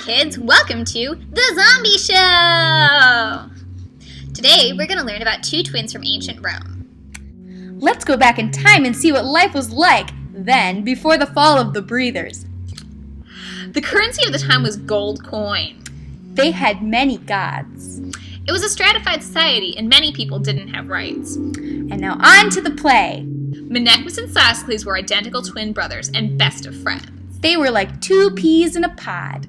kids, welcome to The Zombie Show! Today, we're going to learn about two twins from ancient Rome. Let's go back in time and see what life was like then, before the fall of the breathers. The currency of the time was gold coin. They had many gods. It was a stratified society, and many people didn't have rights. And now on to the play. Menaechmi and Sophocles were identical twin brothers and best of friends. They were like two peas in a pod.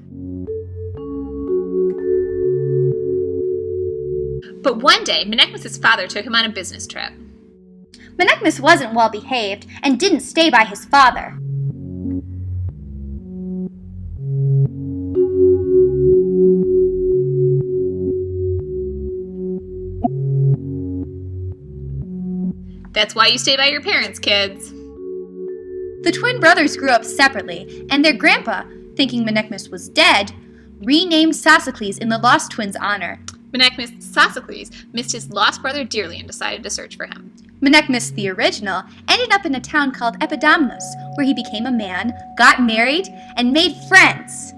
But one day, Menaechmi's father took him on a business trip. Menaechmi wasn't well behaved and didn't stay by his father. That's why you stay by your parents, kids. The twin brothers grew up separately, and their grandpa, thinking Menaechmi was dead, renamed Sophocles in the lost twins' honor. Menaechmi Sophocles missed his lost brother dearly and decided to search for him. Menaechmi, the original, ended up in a town called Epidamnos, where he became a man, got married, and made friends.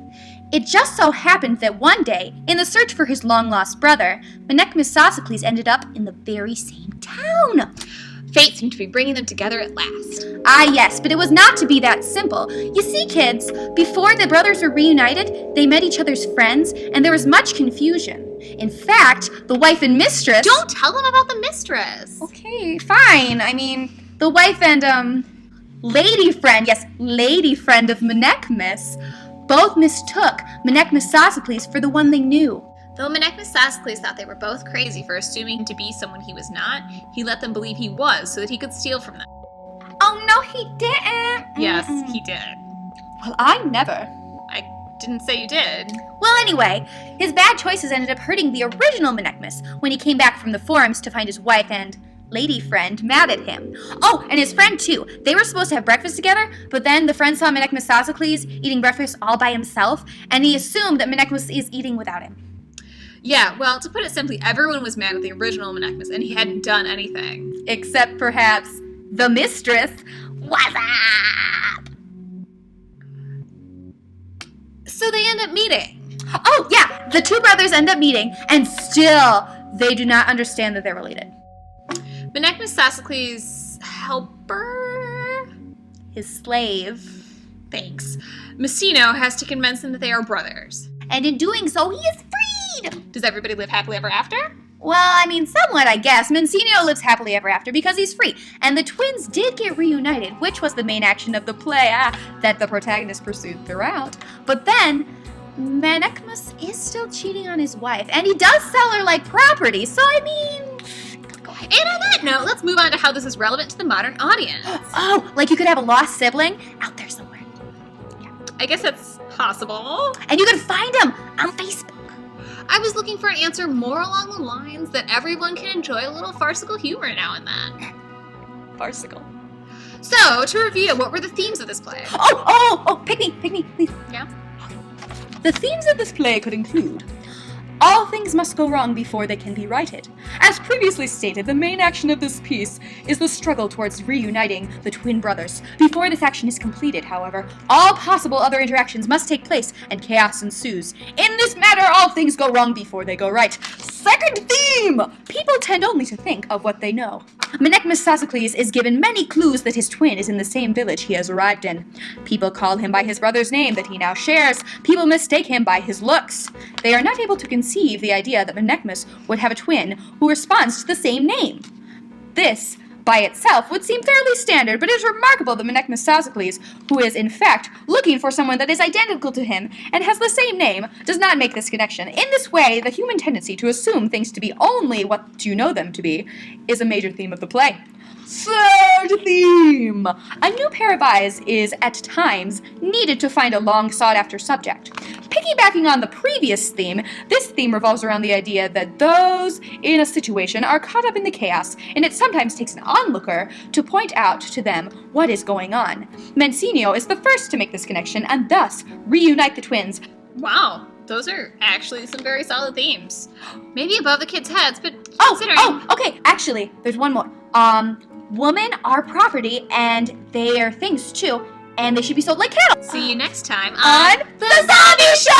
It just so happened that one day, in the search for his long-lost brother, Menaechmi Sophocles ended up in the very same town. Fate seemed to be bringing them together at last. Ah, yes, but it was not to be that simple. You see, kids, before the brothers were reunited, they met each other's friends, and there was much confusion. In fact, the wife and mistress... Don't tell them about the mistress. Okay, fine. I mean, the wife and, lady friend of Menaechmi, both mistook Menaechmi Sophocles for the one they knew. Though Menaechmi Sophocles thought they were both crazy for assuming him to be someone he was not, he let them believe he was so that he could steal from them. Oh, no, he didn't. Yes, he did. Well, I never. I didn't say you did. Well, anyway, his bad choices ended up hurting the original Menaechmi when he came back from the forums to find his wife and lady friend mad at him. Oh, and his friend, too. They were supposed to have breakfast together, but then the friend saw Menaechmi Sophocles eating breakfast all by himself, and he assumed that Menaechmi is eating without him. Yeah, well, to put it simply, everyone was mad at the original Menaechmi, and he hadn't done anything. Except, perhaps, the mistress. What's up? So they end up meeting. Oh, yeah, the two brothers end up meeting, and still, they do not understand that they're related. Menaechmi Sophocles' helper? His slave. Thanks. Messino has to convince them that they are brothers. And in doing so, he is freed! Does everybody live happily ever after? Well, I mean, somewhat, I guess. Menaechmi lives happily ever after because he's free. And the twins did get reunited, which was the main action of the play that the protagonist pursued throughout. But then, Menaechmi is still cheating on his wife, and he does sell her like property, so I mean... And on that note, let's move on to how this is relevant to the modern audience. Oh, like you could have a lost sibling out there somewhere. Yeah. I guess that's possible. And you could find him on Facebook. I was looking for an answer more along the lines that everyone can enjoy a little farcical humor now and then. Farcical. So, to review, what were the themes of this play? Oh, pick me, please. Yeah? The themes of this play could include: all things must go wrong before they can be righted. As previously stated, the main action of this piece is the struggle towards reuniting the twin brothers. Before this action is completed, however, all possible other interactions must take place and chaos ensues. In this matter, all things go wrong before they go right. Second theme! People tend only to think of what they know. Menaechmi Sophocles is given many clues that his twin is in the same village he has arrived in. People call him by his brother's name that he now shares. People mistake him by his looks. They are not able to conceive the idea that Menaechmi would have a twin who responds to the same name. This, by itself, would seem fairly standard, but it is remarkable that Menaechmi Sophocles, who is in fact looking for someone that is identical to him and has the same name, does not make this connection. In this way, the human tendency to assume things to be only what you know them to be is a major theme of the play. Third theme! A new pair of eyes is, at times, needed to find a long sought-after subject. Piggybacking on the previous theme, this theme revolves around the idea that those in a situation are caught up in the chaos, and it sometimes takes an onlooker to point out to them what is going on. Menaechmi is the first to make this connection, and thus reunite the twins. Wow, those are actually some very solid themes. Maybe above the kids' heads, but considering... Okay, actually, there's one more. Women are property, and they are things too, and they should be sold like cattle. See you next time on The Zombie Show!